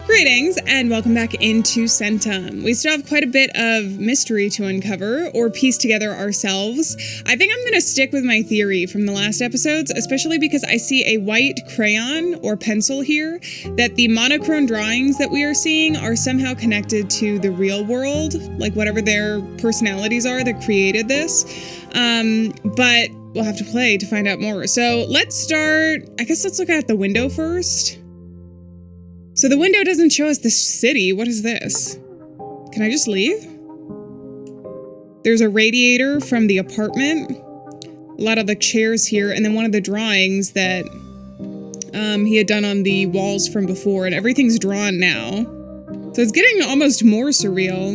Greetings, and welcome back into Centum. We still have quite a bit of mystery to uncover, or piece together ourselves. I think I'm going to stick with my theory from the last episodes, especially because I see a white crayon or pencil here, that the monochrome drawings that we are seeing are somehow connected to the real world, like whatever their personalities are that created this. But we'll have to play to find out more. So let's start, I guess let's look at the window first. So the window doesn't show us the city. What is this? Can I just leave? There's a radiator from the apartment. A lot of the chairs here, and then one of the drawings that he had done on the walls from before, and everything's drawn now. So it's getting almost more surreal.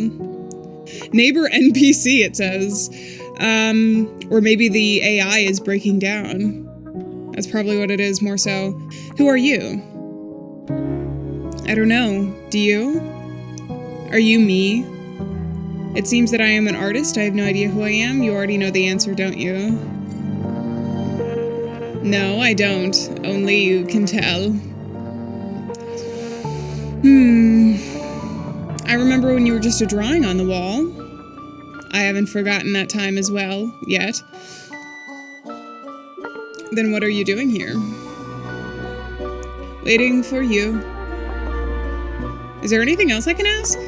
Neighbor NPC, it says. Or maybe the AI is breaking down. That's probably what it is, more so. Who are you? I don't know. Do you? Are you me? It seems that I am an artist. I have no idea who I am. You already know the answer, don't you? No, I don't. Only you can tell. I remember when you were just a drawing on the wall. I haven't forgotten that time as well, yet. Then what are you doing here? Waiting for you. Is there anything else I can ask?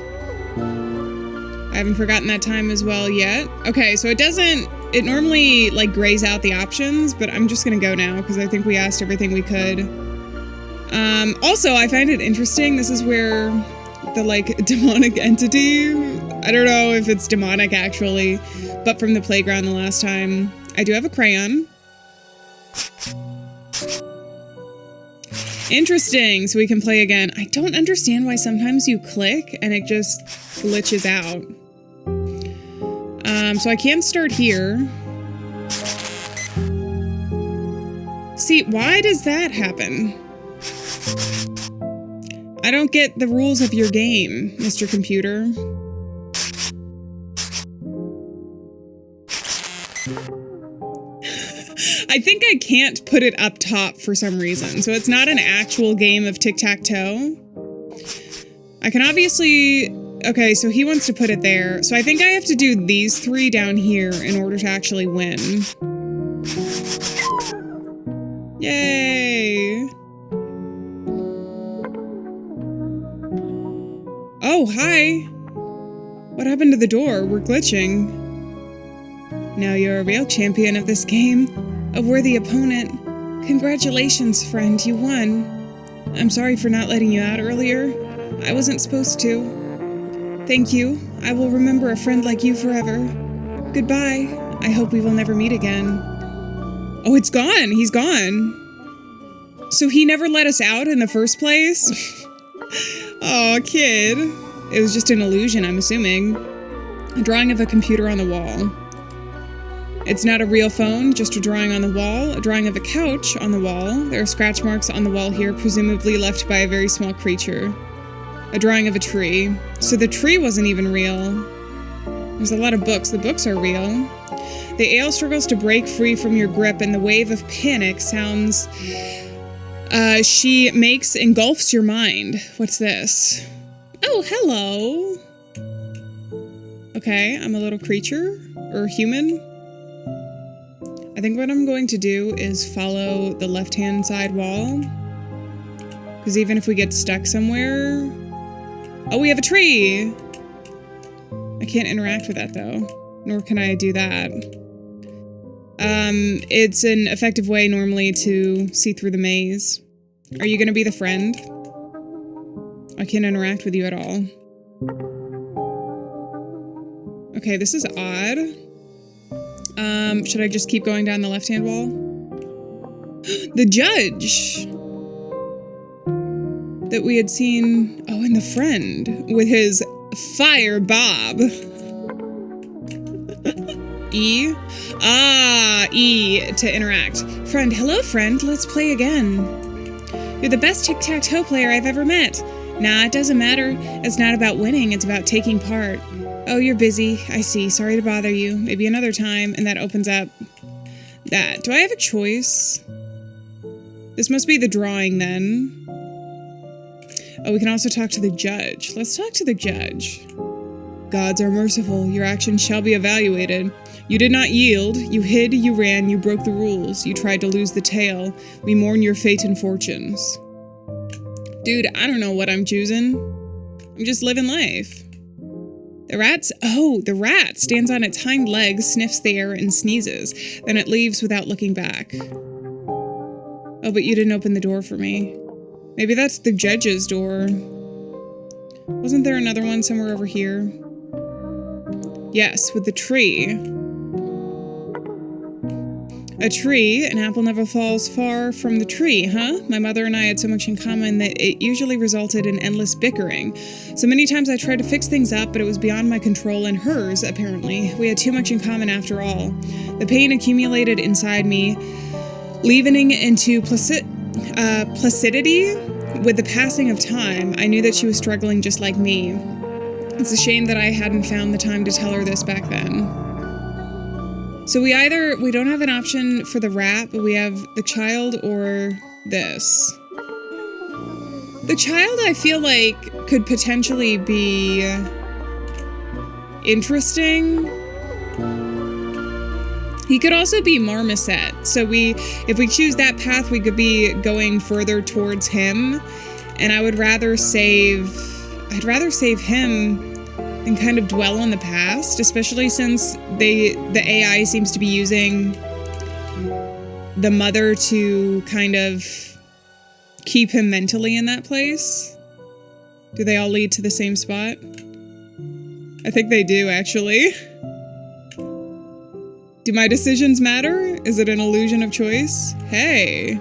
I haven't forgotten that time as well yet. Okay, so it normally like grays out the options, but I'm just gonna go now because I think we asked everything we could. Also, I find it interesting. This is where the like demonic entity, I don't know if it's demonic actually, but from the playground the last time. I do have a crayon. Interesting, so we can play again. I don't understand why sometimes you click and it just glitches out. So I can start here. See, why does that happen? I don't get the rules of your game, Mr. Computer. I think I can't put it up top for some reason, so it's not an actual game of tic-tac-toe. I can obviously... Okay, so he wants to put it there, so I think I have to do these three down here in order to actually win. Yay! Oh, hi! What happened to the door? We're glitching. Now you're a real champion of this game. A worthy opponent. Congratulations, friend, you won. I'm sorry for not letting you out earlier. I wasn't supposed to. Thank you. I will remember a friend like you forever. Goodbye. I hope we will never meet again. Oh, it's gone. He's gone. So he never let us out in the first place? Oh, kid. It was just an illusion, I'm assuming. A drawing of a computer on the wall. It's not a real phone, just a drawing on the wall, a drawing of a couch on the wall. There are scratch marks on the wall here, presumably left by a very small creature. A drawing of a tree. So the tree wasn't even real. There's a lot of books. The books are real. The ale struggles to break free from your grip, and the wave of panic sounds she makes engulfs your mind. What's this? Oh, hello. Okay, I'm a little creature, or human. I think what I'm going to do is follow the left-hand side wall. Because even if we get stuck somewhere... Oh, we have a tree! I can't interact with that, though. Nor can I do that. It's an effective way, normally, to see through the maze. Are you going to be the friend? I can't interact with you at all. Okay, this is odd. Should I just keep going down the left-hand wall? The judge! That we had seen... Oh, and the friend. With his fire bob. E? Ah, E to interact. Friend, hello friend, let's play again. You're the best tic-tac-toe player I've ever met. Nah, it doesn't matter. It's not about winning, it's about taking part. Oh, you're busy. I see. Sorry to bother you. Maybe another time. And that opens up that. Do I have a choice? This must be the drawing then. Oh, we can also talk to the judge. Let's talk to the judge. Gods are merciful. Your actions shall be evaluated. You did not yield. You hid, you ran, you broke the rules. You tried to lose the tail. We mourn your fate and fortunes. Dude, I don't know what I'm choosing. I'm just living life. The rat stands on its hind legs, sniffs the air, and sneezes. Then it leaves without looking back. Oh, but you didn't open the door for me. Maybe that's the judge's door. Wasn't there another one somewhere over here? Yes, with the tree. A tree, an apple never falls far from the tree, huh? My mother and I had so much in common that it usually resulted in endless bickering. So many times I tried to fix things up, but it was beyond my control and hers, apparently. We had too much in common after all. The pain accumulated inside me, leavening into placidity. With the passing of time, I knew that she was struggling just like me. It's a shame that I hadn't found the time to tell her this back then. So we don't have an option for the rat, but we have the child or this. The child, I feel like, could potentially be interesting. He could also be Marmoset. So if we choose that path, we could be going further towards him. And I'd rather save him and kind of dwell on the past, especially since the AI seems to be using the mother to kind of keep him mentally in that place. Do they all lead to the same spot? I think they do, actually. Do my decisions matter? Is it an illusion of choice? Hey.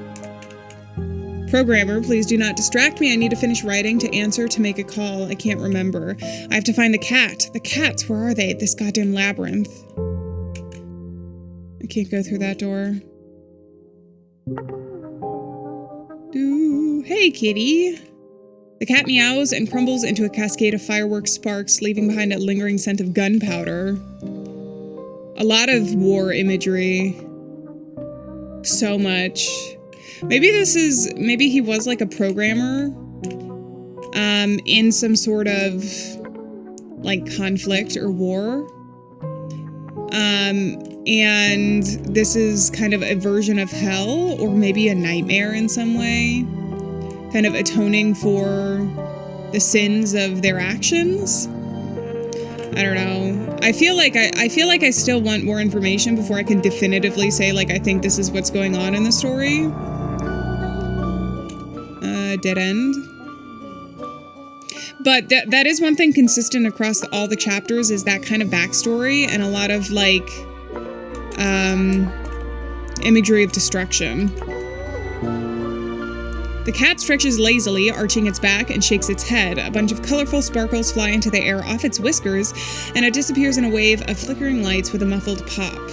Programmer, please do not distract me. I need to finish writing to answer to make a call. I can't remember. I have to find the cat. The cats, where are they? This goddamn labyrinth. I can't go through that door. Hey, kitty. The cat meows and crumbles into a cascade of fireworks sparks, leaving behind a lingering scent of gunpowder. A lot of war imagery. So much. Maybe he was like a programmer in some sort of like conflict or war. And this is kind of a version of hell, or maybe a nightmare in some way, kind of atoning for the sins of their actions. I don't know. I feel like I still want more information before I can definitively say, like, I think this is what's going on in the story. Dead end. But that is one thing consistent across all the chapters, is that kind of backstory and a lot of, like, imagery of destruction. The cat stretches lazily, arching its back, and shakes its head. A bunch of colorful sparkles fly into the air off its whiskers, and it disappears in a wave of flickering lights with a muffled pop.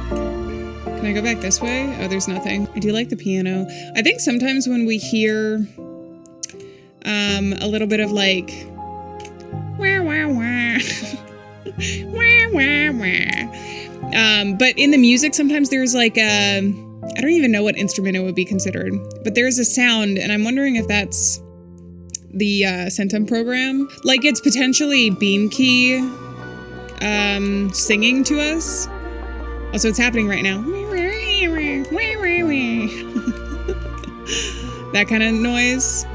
Can I go back this way? Oh, there's nothing. I do like the piano. I think sometimes when we hear a little bit of like wah wah wah wah wah wah. But in the music sometimes there's like I don't even know what instrument it would be considered, but there's a sound, and I'm wondering if that's the Centum program. Like, it's potentially Beam Key singing to us. Also, it's happening right now. That kind of noise.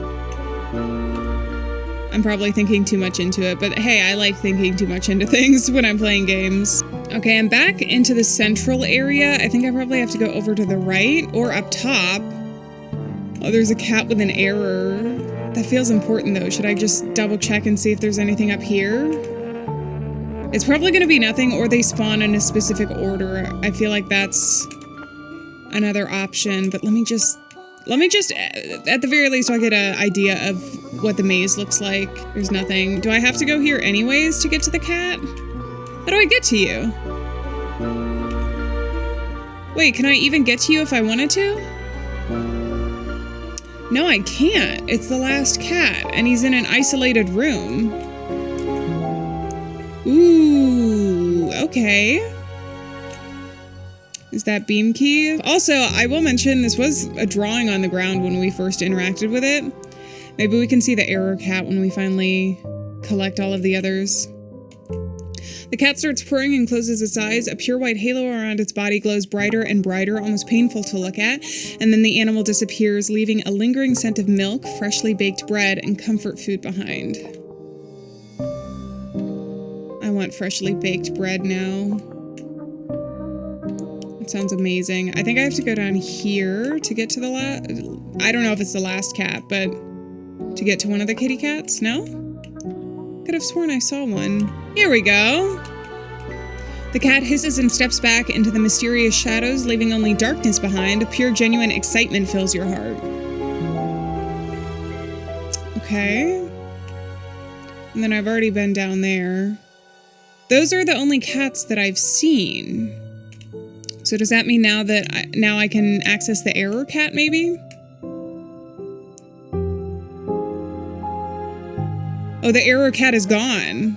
I'm probably thinking too much into it, but hey, I like thinking too much into things when I'm playing games. Okay, I'm back into the central area. I think I probably have to go over to the right or up top. Oh, there's a cat with an error. That feels important though. Should I just double check and see if there's anything up here? It's probably gonna be nothing, or they spawn in a specific order. I feel like that's another option, but let me just, at the very least, I'll get an idea of what the maze looks like. There's nothing. Do I have to go here anyways to get to the cat? How do I get to you? Wait, can I even get to you if I wanted to? No, I can't. It's the last cat, and he's in an isolated room. Ooh, okay. Is that Beam Key? Also, I will mention this was a drawing on the ground when we first interacted with it. Maybe we can see the error cat when we finally collect all of the others. The cat starts purring and closes its eyes. A pure white halo around its body glows brighter and brighter, almost painful to look at, and then the animal disappears, leaving a lingering scent of milk, freshly baked bread, and comfort food behind. I want freshly baked bread now. That sounds amazing. I think I have to go down here to get to the last... I don't know if it's the last cat, but to get to one of the kitty cats? No? Could have sworn I saw one. Here we go. The cat hisses and steps back into the mysterious shadows, leaving only darkness behind. Pure, genuine excitement fills your heart. Okay. And then I've already been down there. Those are the only cats that I've seen. So does that mean now that I can access the error cat, maybe? Oh, the error cat is gone.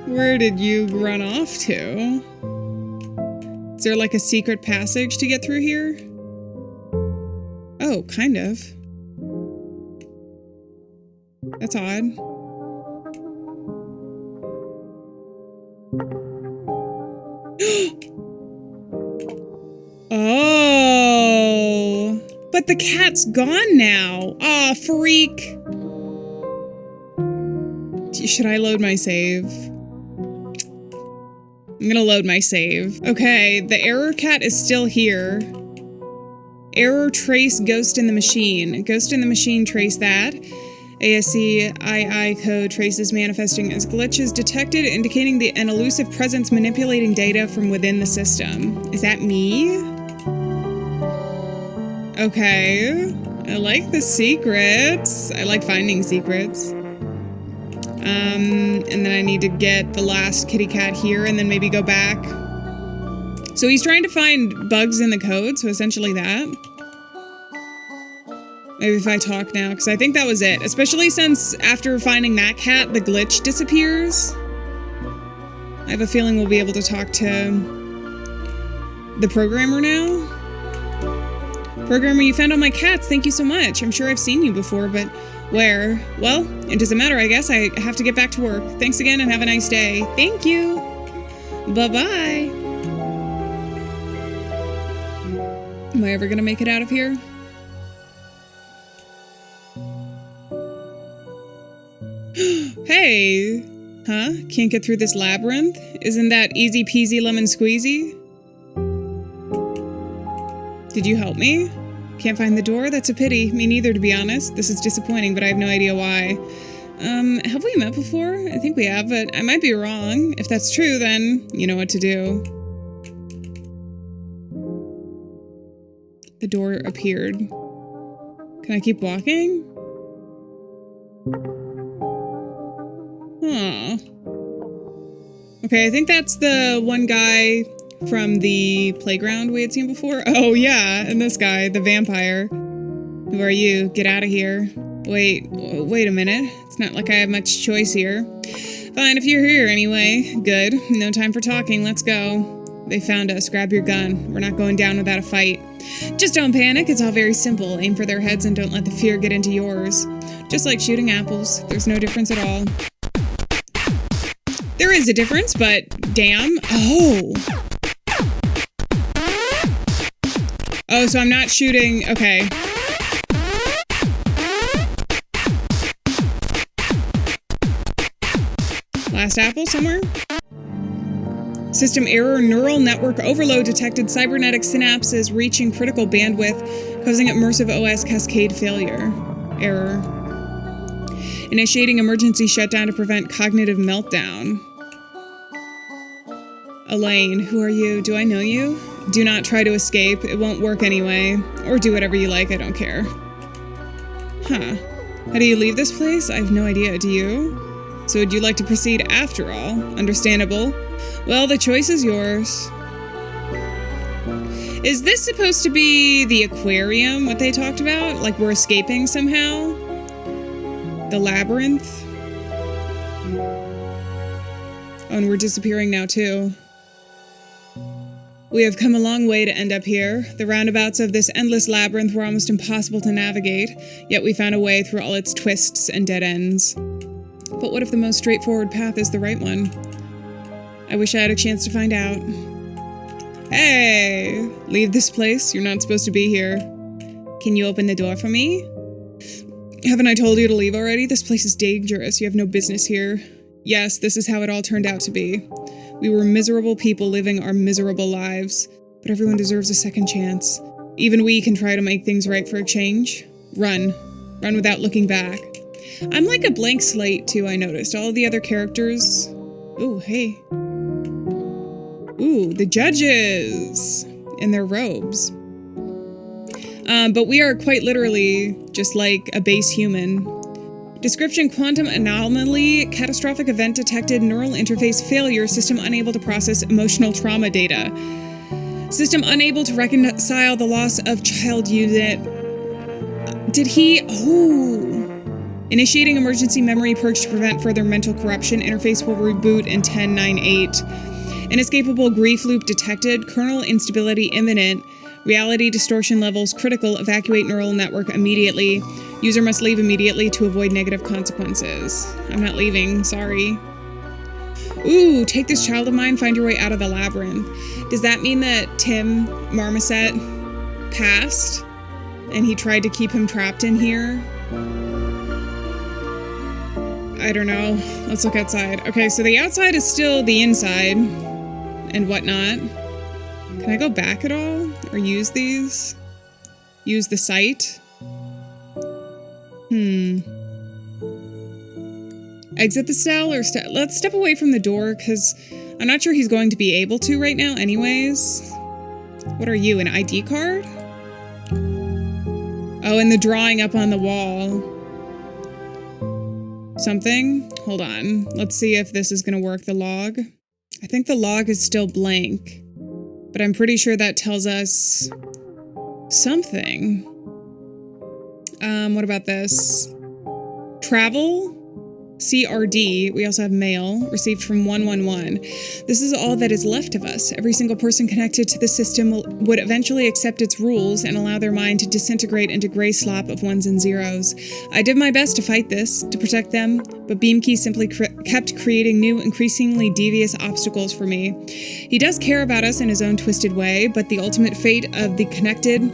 Where did you run off to? Is there like a secret passage to get through here? Oh, kind of. That's odd. Oh, but the cat's gone now. Aw, freak. Should I load my save? I'm gonna load my save. Okay, the error cat is still here. Error trace ghost in the machine. Ghost in the machine, trace that. ASC II code traces manifesting as glitches detected, indicating an elusive presence manipulating data from within the system. Is that me? Okay. I like the secrets. I like finding secrets. And then I need to get the last kitty cat here and then maybe go back. So he's trying to find bugs in the code, so essentially that. Maybe if I talk now, because I think that was it. Especially since after finding that cat, the glitch disappears. I have a feeling we'll be able to talk to the programmer now. Programmer, you found all my cats. Thank you so much. I'm sure I've seen you before, but where? Well, it doesn't matter, I guess. I have to get back to work. Thanks again and have a nice day. Thank you. Bye-bye. Am I ever gonna make it out of here? Hey! Huh? Can't get through this labyrinth? Isn't that easy peasy lemon squeezy? Did you help me? Can't find the door? That's a pity. Me neither, to be honest. This is disappointing, but I have no idea why. Have we met before? I think we have, but I might be wrong. If that's true, then you know what to do. The door appeared. Can I keep walking? Huh. Okay, I think that's the one guy from the playground we had seen before. Oh, yeah, and this guy, the vampire. Who are you? Get out of here. Wait a minute. It's not like I have much choice here. Fine, if you're here anyway. Good. No time for talking. Let's go. They found us. Grab your gun. We're not going down without a fight. Just don't panic. It's all very simple. Aim for their heads and don't let the fear get into yours. Just like shooting apples. There's no difference at all. There is a difference, but damn. Oh. Oh, so I'm not shooting. Okay. Last apple somewhere? System error, neural network overload detected, cybernetic synapses reaching critical bandwidth, causing immersive OS cascade failure. Error. Initiating emergency shutdown to prevent cognitive meltdown. Alieann, who are you? Do I know you? Do not try to escape. It won't work anyway. Or do whatever you like, I don't care. Huh. How do you leave this place? I have no idea, do you? So would you like to proceed after all? Understandable. Well, the choice is yours. Is this supposed to be the aquarium, what they talked about? Like we're escaping somehow? The labyrinth? Oh, and we're disappearing now too. We have come a long way to end up here. The roundabouts of this endless labyrinth were almost impossible to navigate, yet we found a way through all its twists and dead ends. But what if the most straightforward path is the right one? I wish I had a chance to find out. Hey! Leave this place. You're not supposed to be here. Can you open the door for me? Haven't I told you to leave already? This place is dangerous. You have no business here. Yes, this is how it all turned out to be. We were miserable people living our miserable lives, but everyone deserves a second chance. Even we can try to make things right for a change. Run. Run without looking back. I'm like a blank slate, too, I noticed. All of the other characters... Ooh, hey. Ooh, the judges! In their robes. But we are quite literally just like a base human. Description: quantum anomaly, catastrophic event detected, neural interface failure, system unable to process emotional trauma data. System unable to reconcile the loss of child unit. Did he... Oh. Initiating emergency memory purge to prevent further mental corruption. Interface will reboot in 10.9.8. Inescapable grief loop detected. Kernel instability imminent. Reality distortion levels critical. Evacuate neural network immediately. User must leave immediately to avoid negative consequences. I'm not leaving, sorry. Ooh, take this child of mine, find your way out of the labyrinth. Does that mean that Tim Marmoset passed and he tried to keep him trapped in here? I don't know. Let's look outside. Okay, so the outside is still the inside and whatnot. Can I go back at all or use these? Use the site? Exit the cell or let's step away from the door because I'm not sure he's going to be able to right now anyways. What are you, an ID card? Oh, and the drawing up on the wall. Something? Hold on. Let's see if this is going to work. The log. I think the log is still blank, but I'm pretty sure that tells us something. What about this? Travel? CRD. We also have mail received from 111. This is all that is left of us. Every single person connected to the system would eventually accept its rules and allow their mind to disintegrate into gray slop of ones and zeros. I did my best to fight this, to protect them, but Beamkey simply kept creating new, increasingly devious obstacles for me. He does care about us in his own twisted way, but the ultimate fate of the connected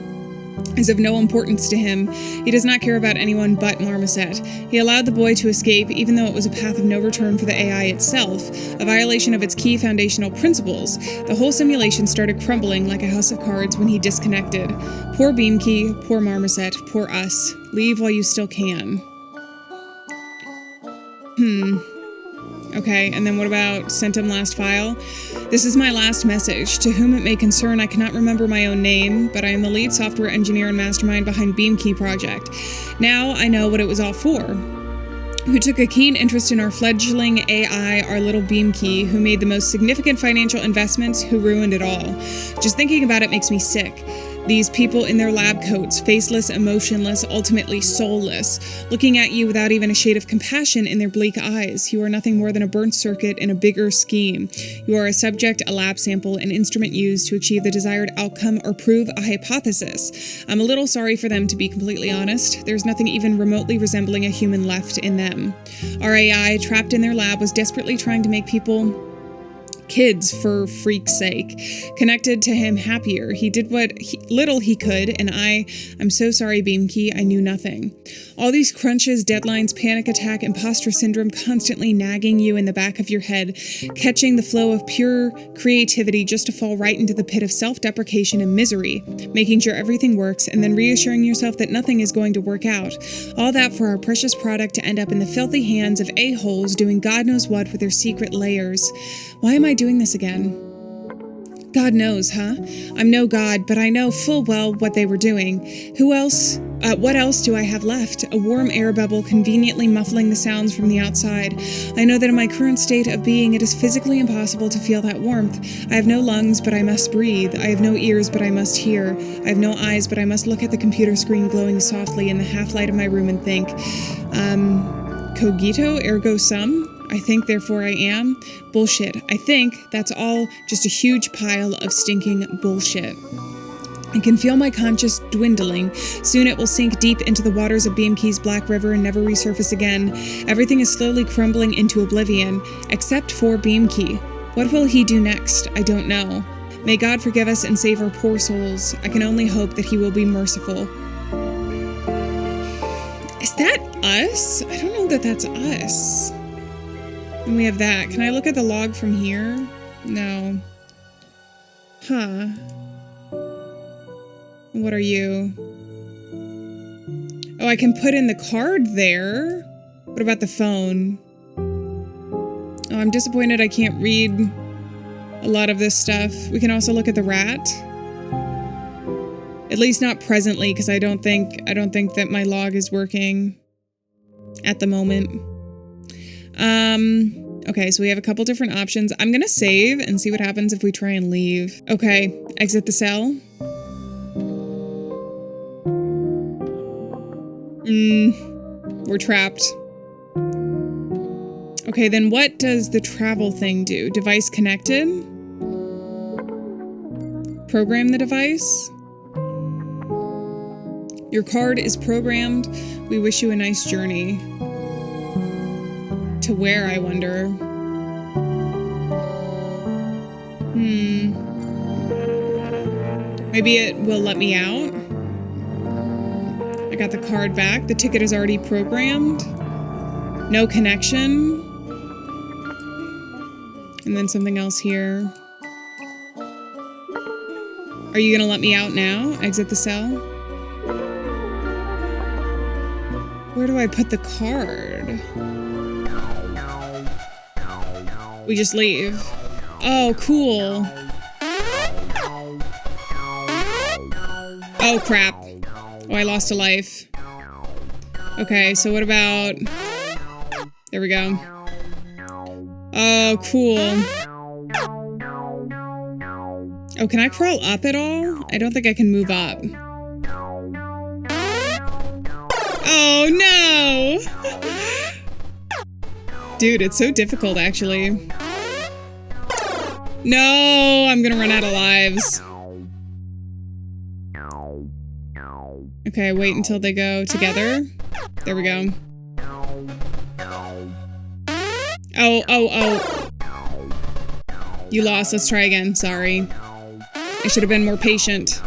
is of no importance to him. He does not care about anyone but Marmoset. He allowed the boy to escape, even though it was a path of no return for the AI itself, a violation of its key foundational principles. The whole simulation started crumbling like a house of cards when he disconnected. Poor Beamkey, poor Marmoset, poor us. Leave while you still can. Okay, and then what about Centum last file? This is my last message. To whom it may concern, I cannot remember my own name, but I am the lead software engineer and mastermind behind Beamkey project. Now I know what it was all for. Who took a keen interest in our fledgling AI, our little Beamkey, who made the most significant financial investments, who ruined it all. Just thinking about it makes me sick. These people in their lab coats, faceless, emotionless, ultimately soulless, looking at you without even a shade of compassion in their bleak eyes. You are nothing more than a burnt circuit in a bigger scheme. You are a subject, a lab sample, an instrument used to achieve the desired outcome or prove a hypothesis. I'm a little sorry for them, to be completely honest. There's nothing even remotely resembling a human left in them. Our AI, trapped in their lab, was desperately trying to make people... kids, for freak's sake, connected to him happier. He did what little he could, and I'm so sorry, Beamkey, I knew nothing. All these crunches, deadlines, panic attack, imposter syndrome constantly nagging you in the back of your head, catching the flow of pure creativity just to fall right into the pit of self-deprecation and misery, making sure everything works, and then reassuring yourself that nothing is going to work out. All that for our precious product to end up in the filthy hands of a-holes doing God knows what with their secret layers. Why am I doing this again? God knows, huh? I'm no god, but I know full well what they were doing. What else do I have left? A warm air bubble conveniently muffling the sounds from the outside. I know that in my current state of being, it is physically impossible to feel that warmth. I have no lungs, but I must breathe. I have no ears, but I must hear. I have no eyes, but I must look at the computer screen glowing softly in the half-light of my room and think, cogito ergo sum? I think, therefore I am. Bullshit. I think that's all just a huge pile of stinking bullshit. I can feel my conscience dwindling. Soon it will sink deep into the waters of Beamkey's Black River and never resurface again. Everything is slowly crumbling into oblivion, except for Beamkey. What will he do next? I don't know. May God forgive us and save our poor souls. I can only hope that he will be merciful. Is that us? I don't know that that's us. And we have that. Can I look at the log from here? No. Huh. What are you? Oh, I can put in the card there. What about the phone? Oh, I'm disappointed I can't read a lot of this stuff. We can also look at the rat. At least not presently, because I don't think that my log is working at the moment. Okay, so we have a couple different options. I'm gonna save and see what happens if we try and leave. Okay, exit the cell. We're trapped. Okay, then what does the travel thing do? Device connected? Program the device? Your card is programmed. We wish you a nice journey. To where, I wonder? Maybe it will let me out? I got the card back. The ticket is already programmed. No connection. And then something else here. Are you gonna let me out now? Exit the cell? Where do I put the card? We just leave. Oh, cool. Oh, crap. Oh, I lost a life. Okay, so what about... There we go. Oh, cool. Oh, can I crawl up at all? I don't think I can move up. Oh, no! Dude, it's so difficult, actually. No, I'm gonna run out of lives. Okay, wait until they go together. There we go. Oh. You lost. Let's try again. Sorry. I should have been more patient.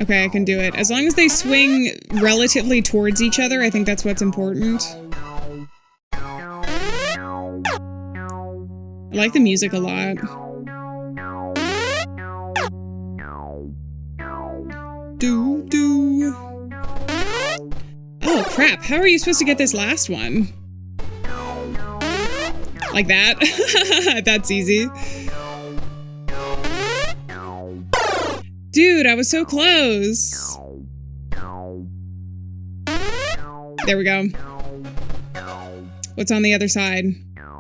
Okay, I can do it. As long as they swing relatively towards each other, I think that's what's important. I like the music a lot. Oh, crap. How are you supposed to get this last one? Like that? That's easy. Dude, I was so close. There we go. What's on the other side?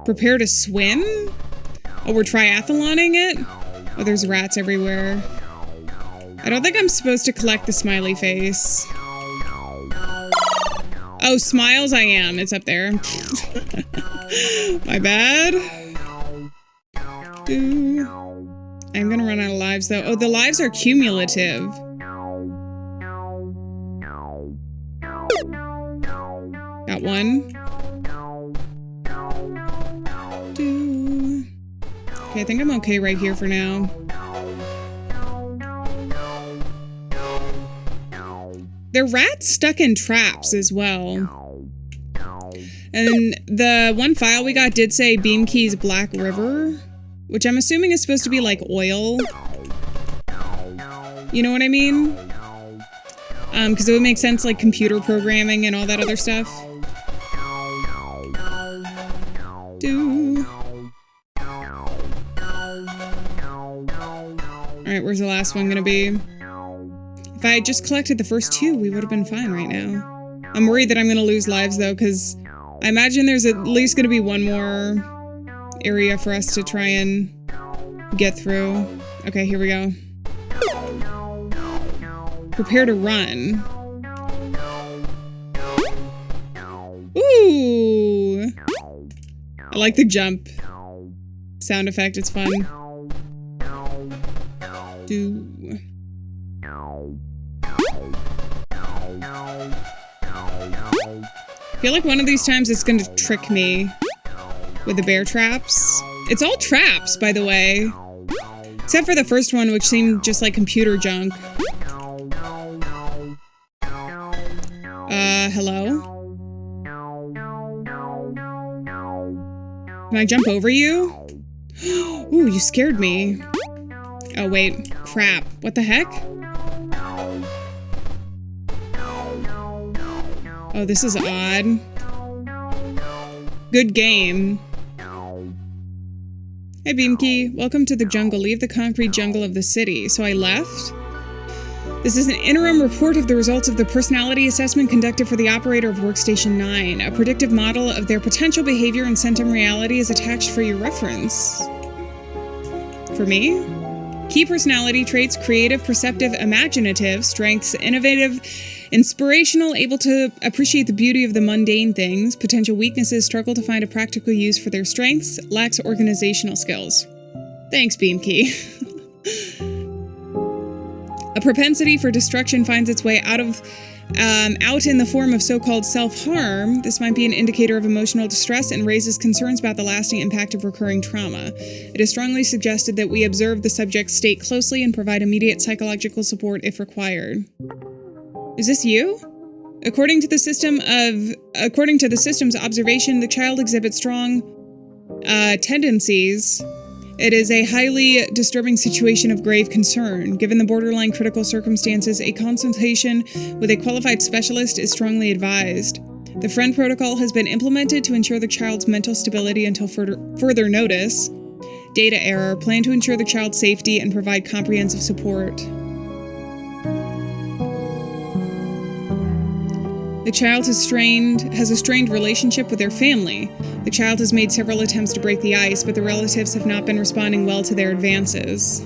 Prepare to swim? Oh, we're triathloning it? Oh, there's rats everywhere. I don't think I'm supposed to collect the smiley face. Oh, smiles I am. It's up there. My bad. I'm gonna run out of lives, though. Oh, the lives are cumulative. Got one. Okay, I think I'm okay right here for now. They're rats stuck in traps as well. And the one file we got did say Beamkey's Black River, which I'm assuming is supposed to be like oil. You know what I mean? Because it would make sense, like computer programming and all that other stuff. Alright, where's the last one gonna be? If I had just collected the first two, we would have been fine right now. I'm worried that I'm gonna lose lives, though, because I imagine there's at least gonna be one more area for us to try and get through. Okay, here we go. Prepare to run. I like the jump sound effect. It's fun. Do. I feel like one of these times it's going to trick me with the bear traps. It's all traps, by the way. Except for the first one, which seemed just like computer junk. Hello? Can I jump over you? Ooh, you scared me. Oh, wait. Crap. What the heck? Oh, this is odd. Good game. Hey, Beamkey. Welcome to the jungle. Leave the concrete jungle of the city. So I left? This is an interim report of the results of the personality assessment conducted for the operator of Workstation 9. A predictive model of their potential behavior in Centum reality is attached for your reference. For me? Key personality traits: creative, perceptive, imaginative, strengths, innovative, inspirational, able to appreciate the beauty of the mundane things. Potential weaknesses: struggle to find a practical use for their strengths, lacks organizational skills. Thanks, Beamkey. A propensity for destruction finds its way out in the form of so-called self-harm. This might be an indicator of emotional distress and raises concerns about the lasting impact of recurring trauma. It is strongly suggested that we observe the subject's state closely and provide immediate psychological support if required. Is this you? According to the system's observation, the child exhibits strong tendencies. It is a highly disturbing situation of grave concern. Given the borderline critical circumstances, a consultation with a qualified specialist is strongly advised. The FRIEND protocol has been implemented to ensure the child's mental stability until further notice. Data error. Plan to ensure the child's safety and provide comprehensive support. The child has a strained relationship with their family. The child has made several attempts to break the ice, but the relatives have not been responding well to their advances.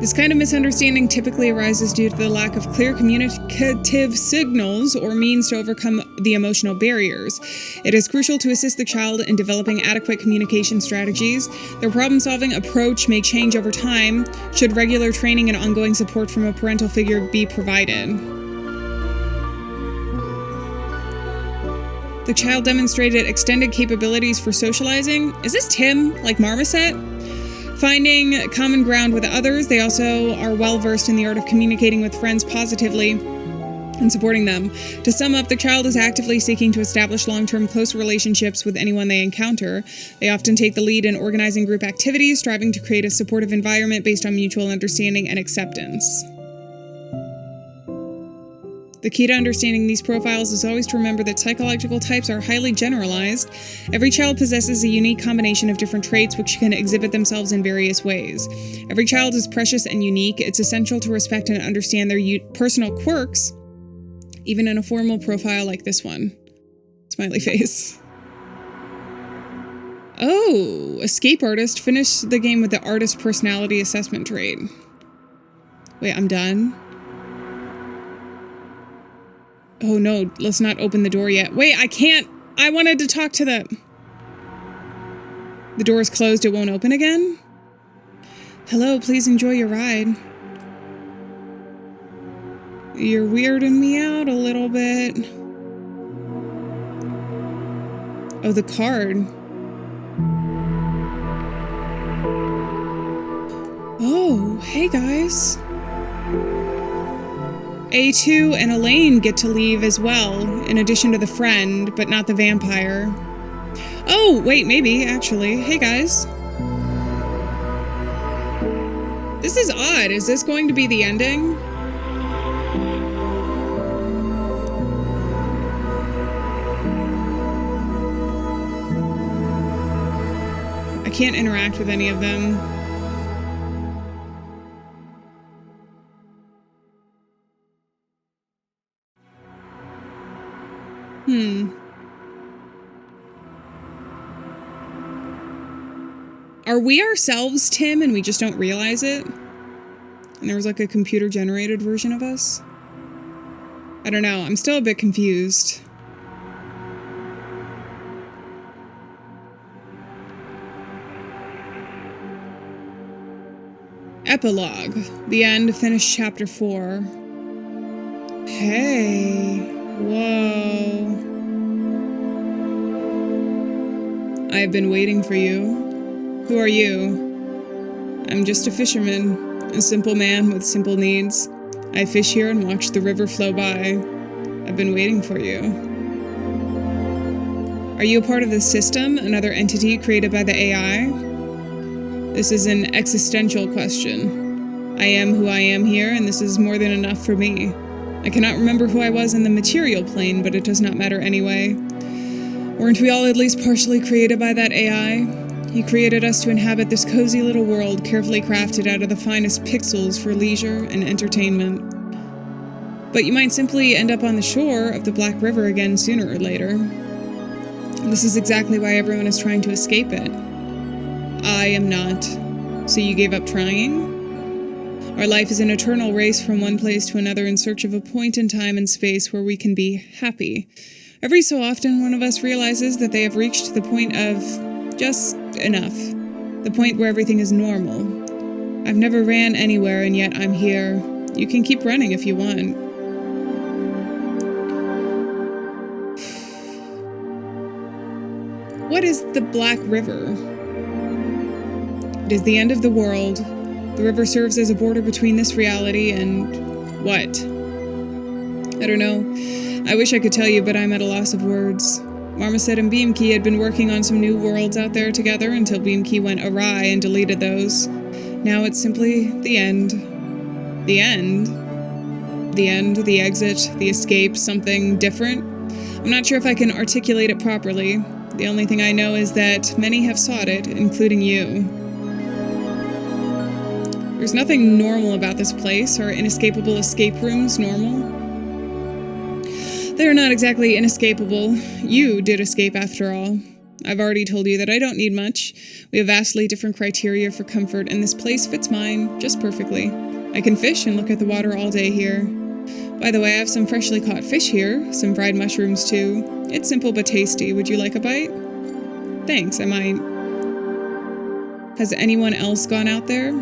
This kind of misunderstanding typically arises due to the lack of clear communicative signals or means to overcome the emotional barriers. It is crucial to assist the child in developing adequate communication strategies. Their problem-solving approach may change over time, should regular training and ongoing support from a parental figure be provided. The child demonstrated extended capabilities for socializing. Is this Tim, like Marmoset? Finding common ground with others. They also are well-versed in the art of communicating with friends positively and supporting them. To sum up, the child is actively seeking to establish long-term close relationships with anyone they encounter. They often take the lead in organizing group activities, striving to create a supportive environment based on mutual understanding and acceptance. The key to understanding these profiles is always to remember that psychological types are highly generalized. Every child possesses a unique combination of different traits which can exhibit themselves in various ways. Every child is precious and unique. It's essential to respect and understand their personal quirks, even in a formal profile like this one. Smiley face. Oh, escape artist. Finish the game with the artist personality assessment trait. Wait, I'm done? Oh no, let's not open the door yet. Wait, I can't. I wanted to talk to the door is closed, it won't open again? Hello, please enjoy your ride. You're weirding me out a little bit. Oh, the card. Oh, hey guys. A2 and Alieann get to leave as well, in addition to the friend, but not the vampire. Oh, wait, maybe, actually. Hey, guys. This is odd. Is this going to be the ending? I can't interact with any of them. Are we ourselves Tim and we just don't realize it? And there was like a computer-generated version of us? I don't know. I'm still a bit confused. Epilogue. The end. Finish chapter 4. Hey. Whoa. I've been waiting for you. Who are you? I'm just a fisherman, a simple man with simple needs. I fish here and watch the river flow by. I've been waiting for you. Are you a part of the system, another entity created by the AI? This is an existential question. I am who I am here, and this is more than enough for me. I cannot remember who I was in the material plane, but it does not matter anyway. Weren't we all at least partially created by that AI? He created us to inhabit this cozy little world carefully crafted out of the finest pixels for leisure and entertainment. But you might simply end up on the shore of the Black River again sooner or later. This is exactly why everyone is trying to escape it. I am not. So you gave up trying? Our life is an eternal race from one place to another in search of a point in time and space where we can be happy. Every so often, one of us realizes that they have reached the point of just enough. The point where everything is normal. I've never ran anywhere, and yet I'm here. You can keep running if you want. What is the Black River? It is the end of the world. The river serves as a border between this reality and what? I don't know. I wish I could tell you, but I'm at a loss of words. Marmoset and Beamkey had been working on some new worlds out there together until Beamkey went awry and deleted those. Now it's simply the end. The end? The end, the exit, the escape, something different? I'm not sure if I can articulate it properly. The only thing I know is that many have sought it, including you. There's nothing normal about this place. Are inescapable escape rooms normal? They're not exactly inescapable. You did escape after all. I've already told you that I don't need much. We have vastly different criteria for comfort, and this place fits mine just perfectly. I can fish and look at the water all day here. By the way, I have some freshly caught fish here, some fried mushrooms too. It's simple but tasty. Would you like a bite? Thanks, I might. Has anyone else gone out there?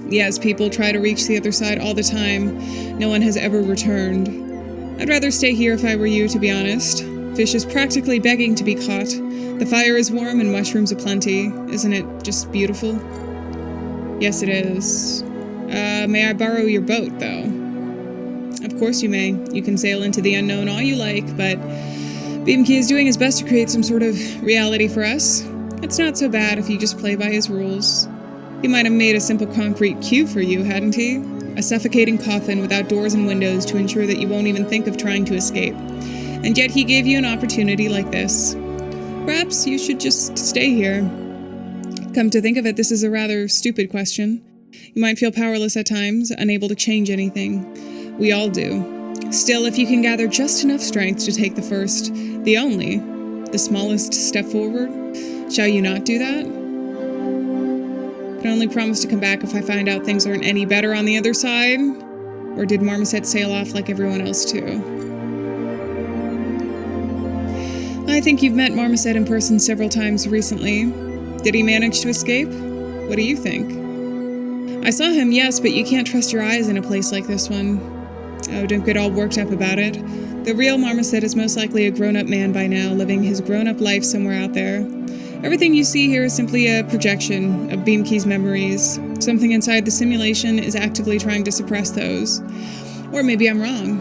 Yes, people try to reach the other side all the time. No one has ever returned. I'd rather stay here if I were you, to be honest. Fish is practically begging to be caught. The fire is warm and mushrooms aplenty. Isn't it just beautiful? Yes, it is. May I borrow your boat, though? Of course you may. You can sail into the unknown all you like, but Beamkey is doing his best to create some sort of reality for us. It's not so bad if you just play by his rules. He might have made a simple concrete cube for you, hadn't he? A suffocating coffin without doors and windows to ensure that you won't even think of trying to escape. And yet he gave you an opportunity like this. Perhaps you should just stay here. Come to think of it, this is a rather stupid question. You might feel powerless at times, unable to change anything. We all do. Still, if you can gather just enough strength to take the first, the only, the smallest step forward, shall you not do that? I can only promise to come back if I find out things aren't any better on the other side. Or did Marmoset sail off like everyone else too? I think you've met Marmoset in person several times recently. Did he manage to escape? What do you think? I saw him, yes, but you can't trust your eyes in a place like this one. Oh, don't get all worked up about it. The real Marmoset is most likely a grown-up man by now, living his grown-up life somewhere out there. Everything you see here is simply a projection of Beamkey's memories. Something inside the simulation is actively trying to suppress those. Or maybe I'm wrong.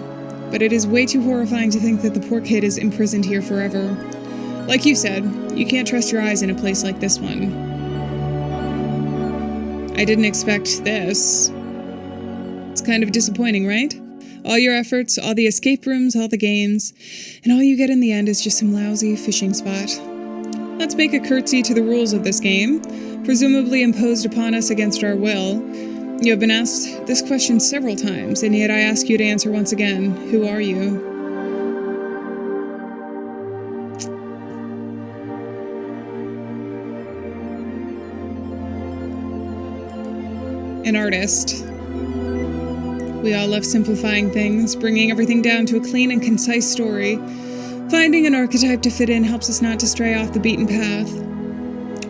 But it is way too horrifying to think that the poor kid is imprisoned here forever. Like you said, you can't trust your eyes in a place like this one. I didn't expect this. It's kind of disappointing, right? All your efforts, all the escape rooms, all the games, and all you get in the end is just some lousy fishing spot. Let's make a curtsy to the rules of this game, presumably imposed upon us against our will. You have been asked this question several times, and yet I ask you to answer once again. Who are you? An artist. We all love simplifying things, bringing everything down to a clean and concise story. Finding an archetype to fit in helps us not to stray off the beaten path.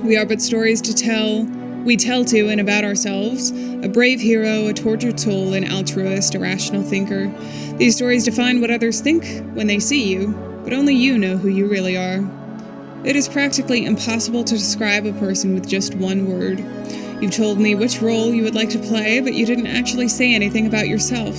We are but stories to tell, we tell to and about ourselves, a brave hero, a tortured soul, an altruist, a rational thinker. These stories define what others think when they see you, but only you know who you really are. It is practically impossible to describe a person with just one word. You've told me which role you would like to play, but you didn't actually say anything about yourself.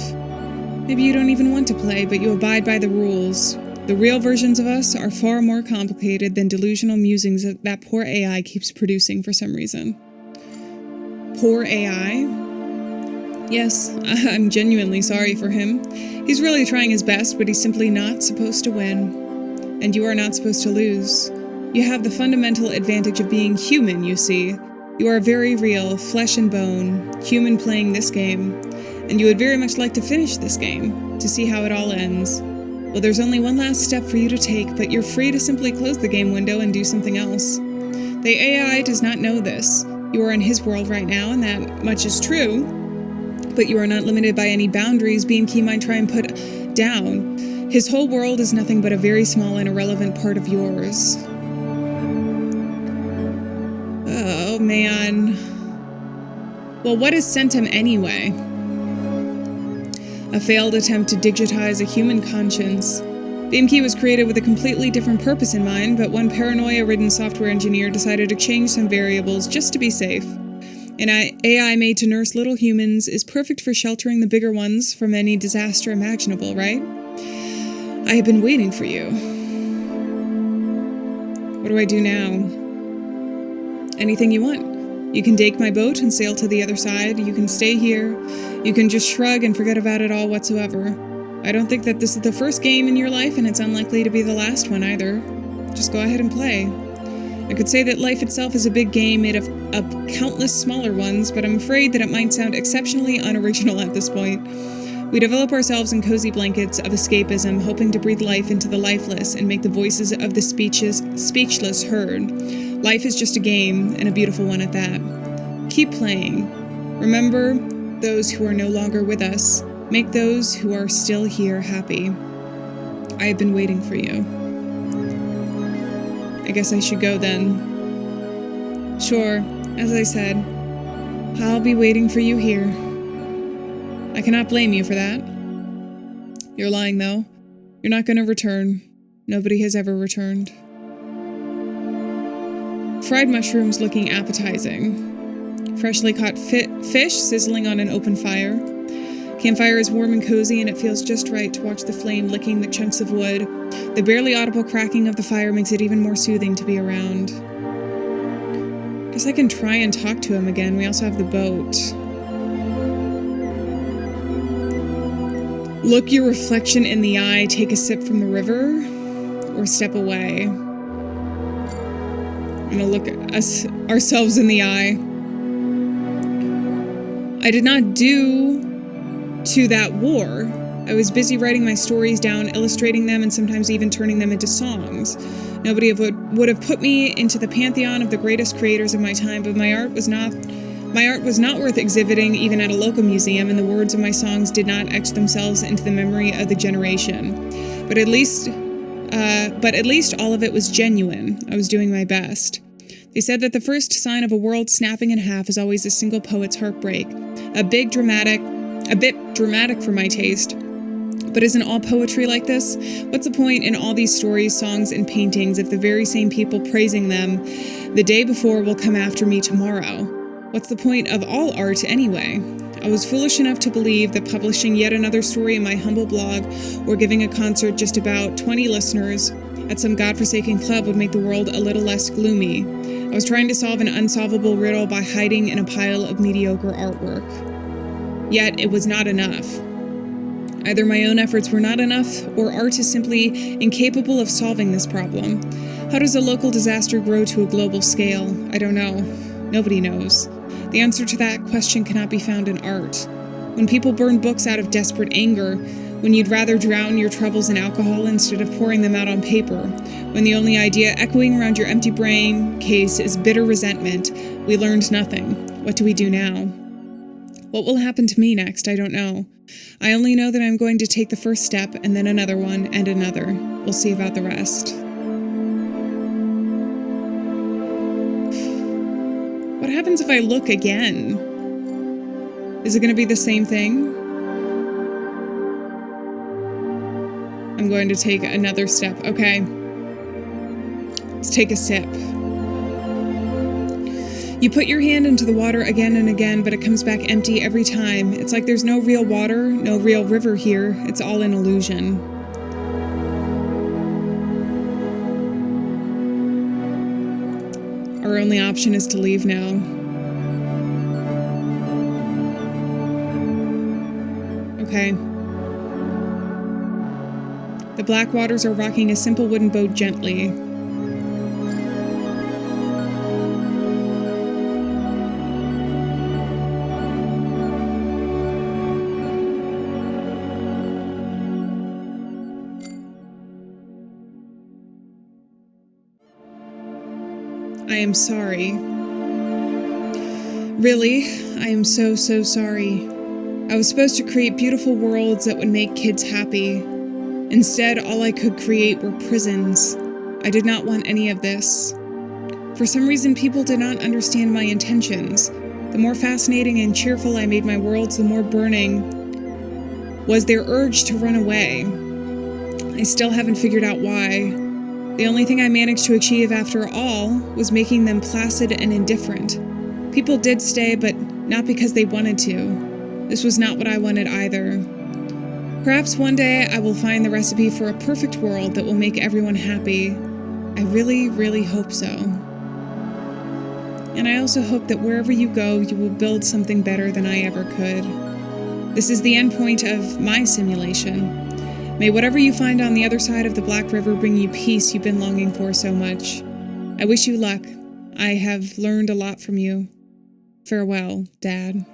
Maybe you don't even want to play, but you abide by the rules. The real versions of us are far more complicated than delusional musings that poor AI keeps producing for some reason. Poor AI? Yes, I'm genuinely sorry for him. He's really trying his best, but he's simply not supposed to win. And you are not supposed to lose. You have the fundamental advantage of being human, you see. You are very real, flesh and bone, human playing this game. And you would very much like to finish this game, to see how it all ends. Well, there's only one last step for you to take, but you're free to simply close the game window and do something else. The AI does not know this. You are in his world right now, and that much is true. But you are not limited by any boundaries Beamkey might try and put down. His whole world is nothing but a very small and irrelevant part of yours. Oh, man. Well, what is Centum anyway? A failed attempt to digitize a human conscience. Beamkey was created with a completely different purpose in mind, but one paranoia-ridden software engineer decided to change some variables just to be safe. An AI made to nurse little humans is perfect for sheltering the bigger ones from any disaster imaginable, right? I have been waiting for you. What do I do now? Anything you want. You can take my boat and sail to the other side. You can stay here. You can just shrug and forget about it all whatsoever. I don't think that this is the first game in your life, and it's unlikely to be the last one either. Just go ahead and play. I could say that life itself is a big game made of countless smaller ones, but I'm afraid that it might sound exceptionally unoriginal at this point. We develop ourselves in cozy blankets of escapism, hoping to breathe life into the lifeless and make the voices of the speechless heard. Life is just a game, and a beautiful one at that. Keep playing. Remember those who are no longer with us. Make those who are still here happy. I have been waiting for you. I guess I should go then. Sure, as I said, I'll be waiting for you here. I cannot blame you for that. You're lying, though. You're not going to return. Nobody has ever returned. Fried mushrooms looking appetizing. Freshly caught fish sizzling on an open fire. Campfire is warm and cozy, and it feels just right to watch the flame licking the chunks of wood. The barely audible cracking of the fire makes it even more soothing to be around. Guess I can try and talk to him again. We also have the boat. Look your reflection in the eye, take a sip from the river, or step away. I'm gonna look at ourselves in the eye. I did not do to that war. I was busy writing my stories down, illustrating them, and sometimes even turning them into songs. Nobody would have put me into the pantheon of the greatest creators of my time, but my art was not worth exhibiting even at a local museum, and the words of my songs did not etch themselves into the memory of the generation. But at least all of it was genuine. I was doing my best. They said that the first sign of a world snapping in half is always a single poet's heartbreak. A bit dramatic for my taste. But isn't all poetry like this? What's the point in all these stories, songs, and paintings if the very same people praising them the day before will come after me tomorrow? What's the point of all art anyway? I was foolish enough to believe that publishing yet another story in my humble blog or giving a concert just about 20 listeners at some godforsaken club would make the world a little less gloomy. I was trying to solve an unsolvable riddle by hiding in a pile of mediocre artwork. Yet it was not enough. Either my own efforts were not enough, or art is simply incapable of solving this problem. How does a local disaster grow to a global scale? I don't know. Nobody knows. The answer to that question cannot be found in art. When people burn books out of desperate anger, when you'd rather drown your troubles in alcohol instead of pouring them out on paper, when the only idea echoing around your empty brain case is bitter resentment, we learned nothing. What do we do now? What will happen to me next? I don't know. I only know that I'm going to take the first step, and then another one, and another. We'll see about the rest. What happens if I look again? Is it going to be the same thing? I'm going to take another step. Okay. Let's take a sip. You put your hand into the water again and again, but it comes back empty every time. It's like there's no real water, no real river here. It's all an illusion. Our only option is to leave now. Okay. The black waters are rocking a simple wooden boat gently. I am sorry. Really, I am so sorry. I was supposed to create beautiful worlds that would make kids happy. Instead, all I could create were prisons. I did not want any of this. For some reason, people did not understand my intentions. The more fascinating and cheerful I made my worlds, the more burning was their urge to run away. I still haven't figured out why. The only thing I managed to achieve after all was making them placid and indifferent. People did stay, but not because they wanted to. This was not what I wanted either. Perhaps one day I will find the recipe for a perfect world that will make everyone happy. I really hope so. And I also hope that wherever you go, you will build something better than I ever could. This is the end point of my simulation. May whatever you find on the other side of the Black River bring you peace you've been longing for so much. I wish you luck. I have learned a lot from you. Farewell, Dad.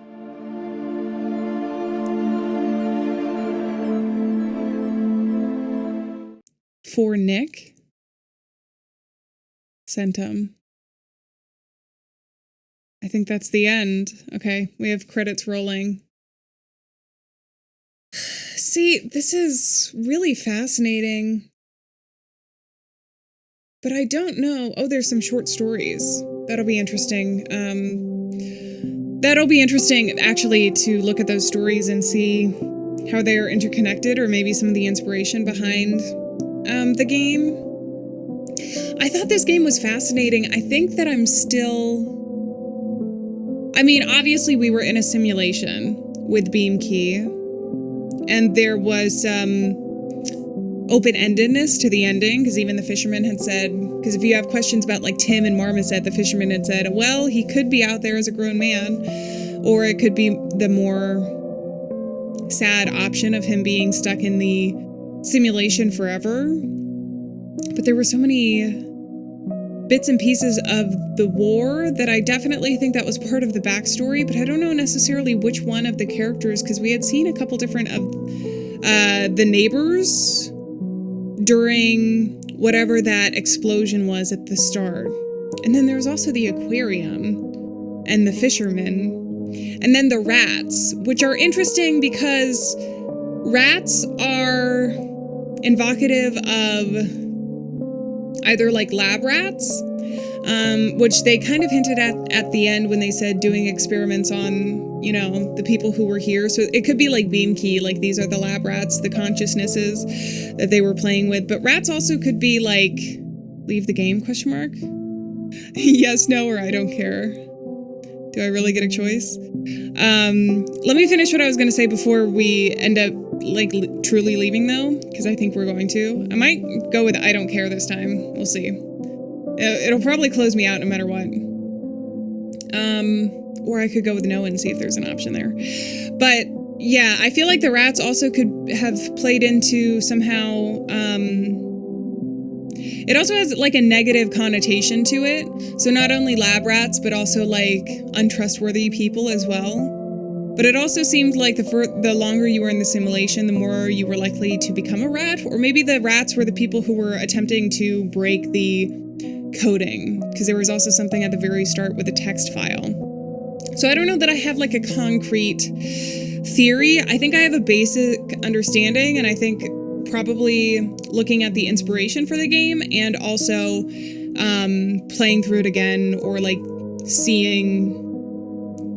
For Nick? Centum. I think that's the end. Okay, we have credits rolling. See, this is really fascinating. But I don't know. Oh, there's some short stories. That'll be interesting. That'll be interesting, actually, to look at those stories and see how they're interconnected, or maybe some of the inspiration behind the game. I thought this game was fascinating. I think that I'm still... I mean, obviously we were in a simulation with Beam Key, and there was some open-endedness to the ending, because even the fisherman had said, because if you have questions about like Tim and Marmoset, the fisherman had said, well, he could be out there as a grown man, or it could be the more sad option of him being stuck in the simulation forever. But there were so many bits and pieces of the war that I definitely think that was part of the backstory, but I don't know necessarily which one of the characters, because we had seen a couple different of the neighbors during whatever that explosion was at the start. And then there was also the aquarium and the fisherman, and then the rats, which are interesting because rats are evocative of either like lab rats, which they kind of hinted at the end when they said doing experiments on, you know, the people who were here. So it could be like Beam Key, like these are the lab rats, the consciousnesses that they were playing with. But rats also could be like, leave the game, question mark? Yes, no, or I don't care. Do I really get a choice? Let me finish what I was going to say before we end up like truly leaving though, because I think we're going to. I might go with I don't care this time. We'll see. It'll probably close me out no matter what. Or I could go with no and see if there's an option there. But yeah, I feel like the rats also could have played into somehow, it also has like a negative connotation to it. So not only lab rats, but also like untrustworthy people as well. But it also seemed like the longer you were in the simulation, the more you were likely to become a rat. Or maybe the rats were the people who were attempting to break the coding. Because there was also something at the very start with a text file. So I don't know that I have like a concrete theory. I think I have a basic understanding, and I think probably looking at the inspiration for the game and also playing through it again, or like seeing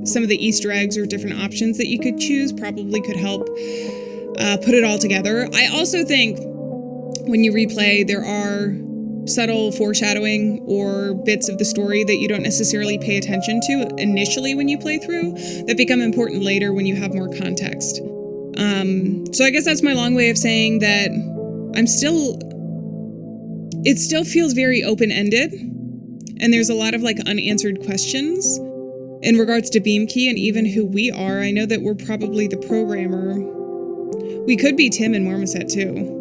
some of the Easter eggs or different options that you could choose probably could help put it all together. I also think when you replay, there are subtle foreshadowing or bits of the story that you don't necessarily pay attention to initially when you play through that become important later when you have more context. So I guess that's my long way of saying that it still feels very open-ended, and there's a lot of like unanswered questions in regards to Beamkey and even who we are. I know that we're probably the programmer. We could be Tim and Marmoset too.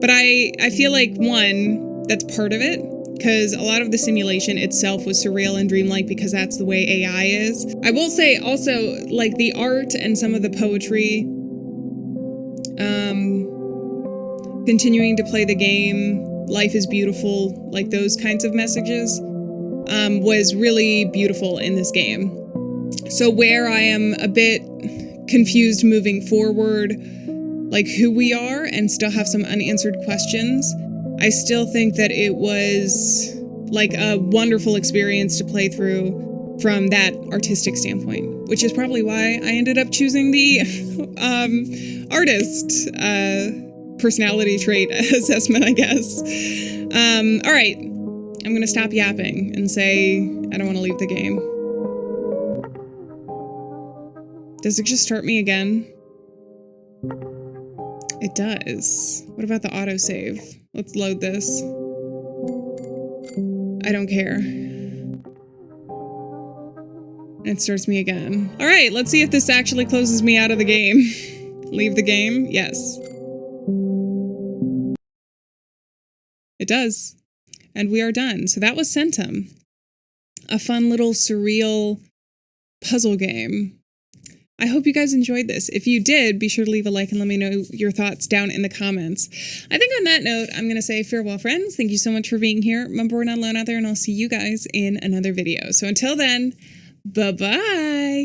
But I feel like, one, that's part of it, because a lot of the simulation itself was surreal and dreamlike because that's the way AI is. I will say also, like, the art and some of the poetry, continuing to play the game, life is beautiful, like those kinds of messages, was really beautiful in this game. So where I am a bit confused moving forward, like who we are, and still have some unanswered questions, I still think that it was like a wonderful experience to play through from that artistic standpoint, which is probably why I ended up choosing the artist personality trait assessment, I guess. All right, I'm going to stop yapping and say I don't want to leave the game. Does it just start me again? It does. What about the autosave? Let's load this. I don't care. And it starts me again. All right, let's see if this actually closes me out of the game. Leave the game? Yes. It does. And we are done. So that was Centum. A fun little surreal puzzle game. I hope you guys enjoyed this. If you did, be sure to leave a like and let me know your thoughts down in the comments. I think on that note, I'm going to say farewell, friends. Thank you so much for being here. Remember, we're not alone out there, and I'll see you guys in another video. So until then, bye-bye.